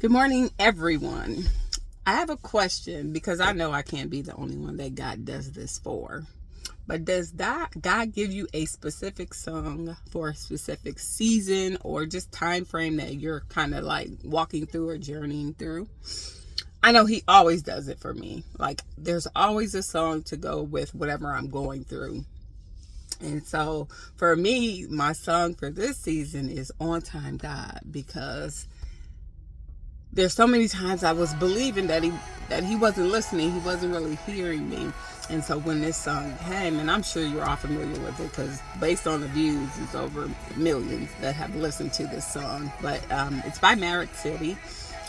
Good morning, everyone. I have a question because I know I can't be the only one that God does this for. But does God give you a specific song for a specific season or just time frame that you're kind of like walking through or journeying through? I know He always does it for me. Like there's always a song to go with whatever I'm going through. And so for me, my song for this season is On Time God, because there's so many times I was believing that he wasn't listening, he wasn't really hearing me. And so when this song came, and I'm sure you're all familiar with it because based on the views, it's over millions that have listened to this song. But it's by Marriott City.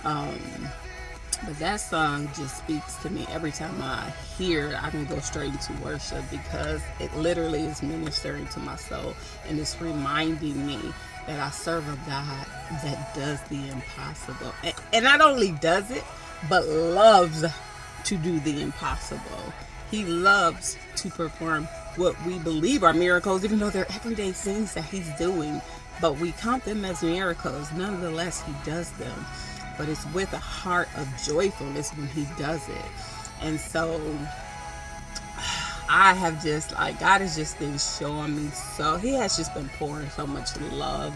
But that song just speaks to me. Every time I hear it, I can go straight into worship because it literally is ministering to my soul, and it's reminding me that I serve a God that does the impossible. And not only does it, but loves to do the impossible. He loves to perform what we believe are miracles, even though they're everyday things that He's doing. But we count them as miracles. Nonetheless, He does them. But it's with a heart of joyfulness when He does it. And so I have just, like, God has just been showing me so, He has just been pouring so much love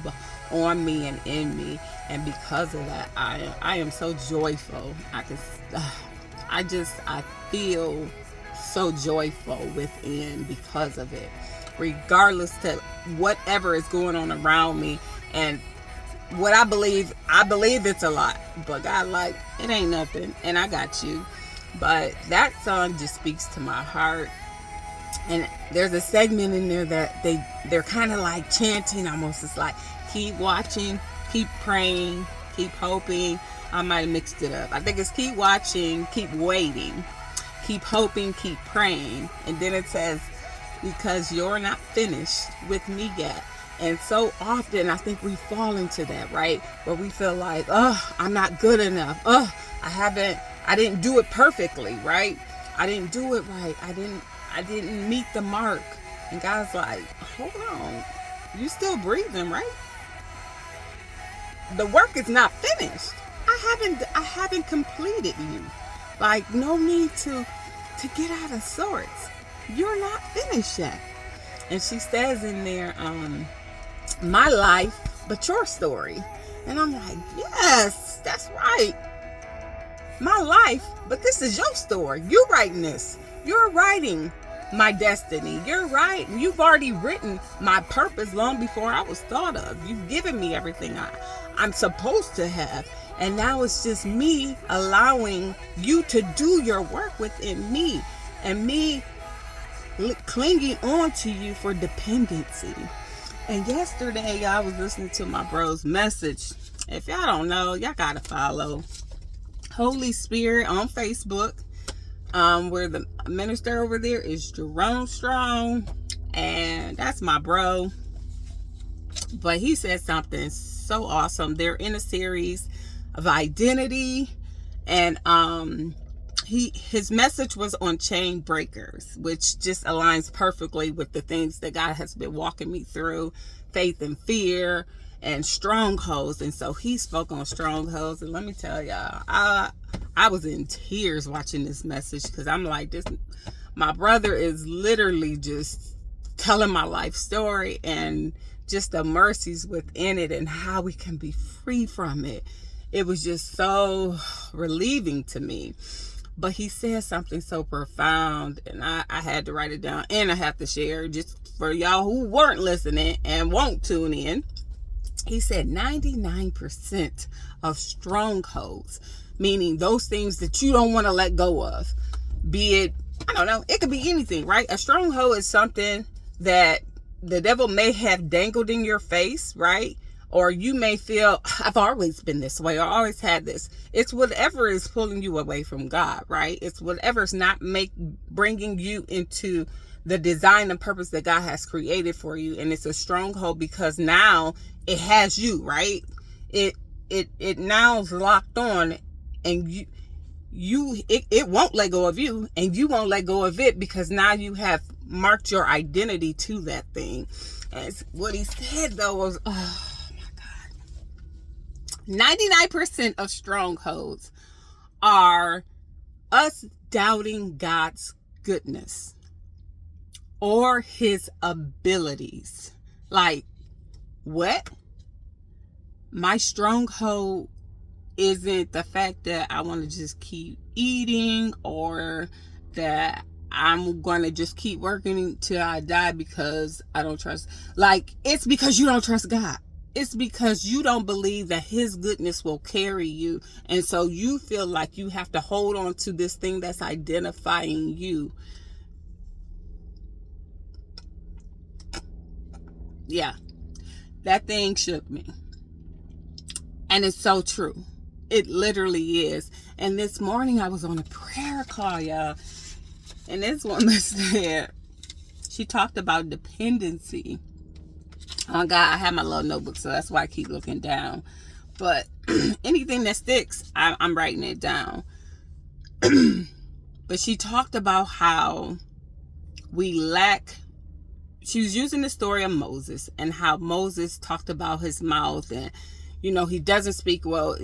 on me and in me. And because of that, I am so joyful. I feel so joyful within because of it. Regardless to whatever is going on around me. And what I believe it's a lot, but God, like, it ain't nothing, and I got you. But that song just speaks to my heart. And there's a segment in there that they're kind of like chanting almost. It's like, keep watching, keep praying, keep hoping. I might have mixed it up. I think it's keep watching, keep waiting, keep hoping, keep praying. And then it says, because you're not finished with me yet. And so often I think we fall into that, right? Where we feel like, oh, I'm not good enough. Oh, I didn't do it perfectly, right? I didn't do it right. I didn't meet the mark. And God's like, hold on. You still breathing, right? The work is not finished. I haven't completed you. Like, no need to get out of sorts. You're not finished yet. And she says in there, my life, but your story. And I'm like, yes, that's right. My life, but this is your story. You're writing this. You're writing my destiny. You're right. You've already written my purpose long before I was thought of. You've given me everything I'm supposed to have. And now it's just me allowing you to do your work within me, and me clinging on to you for dependency. And yesterday, I was listening to my bro's message. If y'all don't know, y'all gotta follow Holy Spirit on Facebook, where the minister over there is Jerome Strong, and that's my bro. But he said something so awesome. They're in a series of identity, and his message was on chain breakers, which just aligns perfectly with the things that God has been walking me through, faith and fear and strongholds. And so he spoke on strongholds, and let me tell y'all, I was in tears watching this message, because I'm like, my brother is literally just telling my life story and just the mercies within it and how we can be free from it. It was just so relieving to me. But he said something so profound, and I had to write it down, and I have to share just for y'all who weren't listening and won't tune in. He said 99% of strongholds, meaning those things that you don't want to let go of, be it, I don't know, it could be anything, right? A stronghold is something that the devil may have dangled in your face, right? Or you may feel, I've always been this way, or always had this. It's whatever is pulling you away from God, right? It's whatever's not bringing you into the design and purpose that God has created for you. And it's a stronghold because now it has you, right? It now is locked on, and it won't let go of you, and you won't let go of it, because now you have marked your identity to that thing. And what he said though was, 99% of strongholds are us doubting God's goodness or his abilities. Like, what? My stronghold isn't the fact that I want to just keep eating, or that I'm going to just keep working till I die because I don't trust. Like, it's because you don't trust God. It's because you don't believe that his goodness will carry you. And so you feel like you have to hold on to this thing that's identifying you. Yeah, that thing shook me. And it's so true. It literally is. And this morning I was on a prayer call, y'all. And this woman said, she talked about dependency on God. I have my little notebook, so that's why I keep looking down. But anything that sticks, I'm writing it down. But she talked about how we lack. She was using the story of Moses and how Moses talked about his mouth, and he doesn't speak well.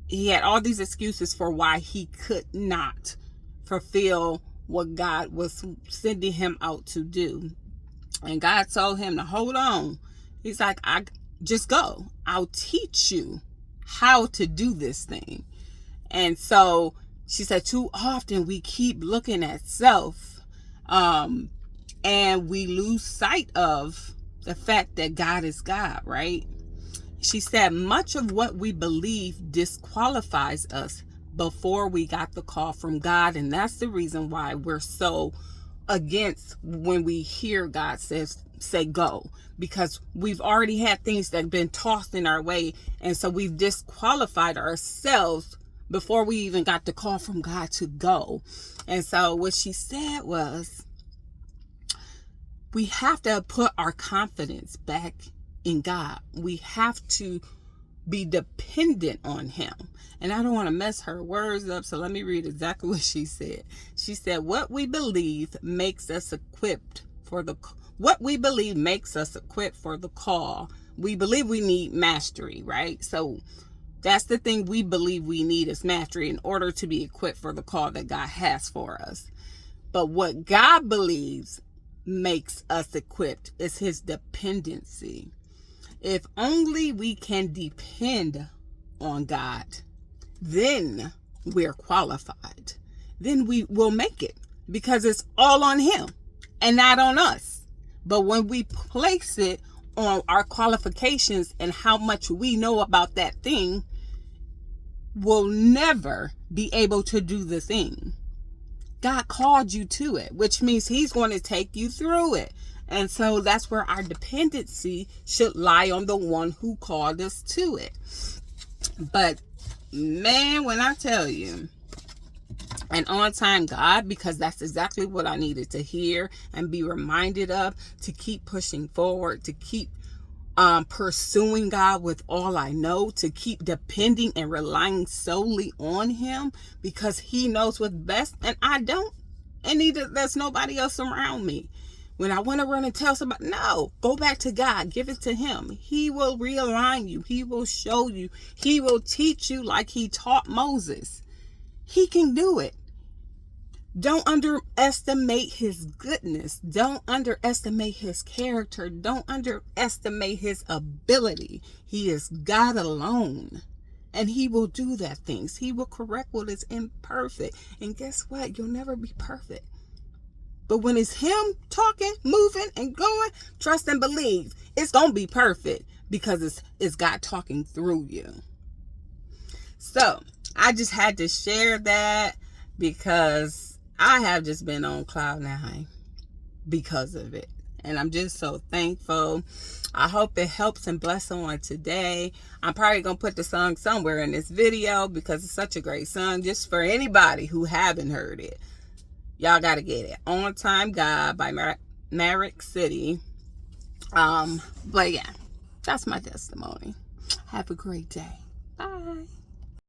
He had all these excuses for why he could not fulfill what God was sending him out to do. And God told him to hold on. He's like, I just go. I'll teach you how to do this thing. And so she said, too often we keep looking at self, and we lose sight of the fact that God is God, right? She said, much of what we believe disqualifies us before we got the call from God. And that's the reason why we're so against when we hear God say go, because we've already had things that have been tossed in our way. And so we've disqualified ourselves before we even got the call from God to go. And so what she said was, we have to put our confidence back in God. We have to be dependent on him. And I don't want to mess her words up, so let me read exactly what she said. She said, what we believe makes us equipped for the call. We believe we need mastery, right? So that's the thing we believe we need, is mastery in order to be equipped for the call that God has for us. But what God believes makes us equipped is his dependency. If only we can depend on God, then we're qualified. Then we will make it, because it's all on him and not on us. But when we place it on our qualifications and how much we know about that thing, we'll never be able to do the thing. God called you to it, which means he's going to take you through it. And so that's where our dependency should lie on the one who called us to it. But man, when I tell you, an on-time God, because that's exactly what I needed to hear and be reminded of, to keep pushing forward, to keep pursuing God with all I know, to keep depending and relying solely on him, because he knows what's best and I don't, and there's nobody else around me. When I want to run and tell somebody, no, go back to God, give it to him. He will realign you. He will show you. He will teach you like he taught Moses. He can do it. Don't underestimate his goodness. Don't underestimate his character. Don't underestimate his ability. He is God alone. And he will do that things. He will correct what is imperfect. And guess what? You'll never be perfect. But when it's him talking, moving, and going, trust and believe, it's going to be perfect, because it's God talking through you. So I just had to share that, because I have just been on cloud nine because of it. And I'm just so thankful. I hope it helps and bless someone today. I'm probably going to put the song somewhere in this video, because it's such a great song, just for anybody who haven't heard it. Y'all got to get it. On Time God by Maverick City. But yeah, that's my testimony. Have a great day. Bye.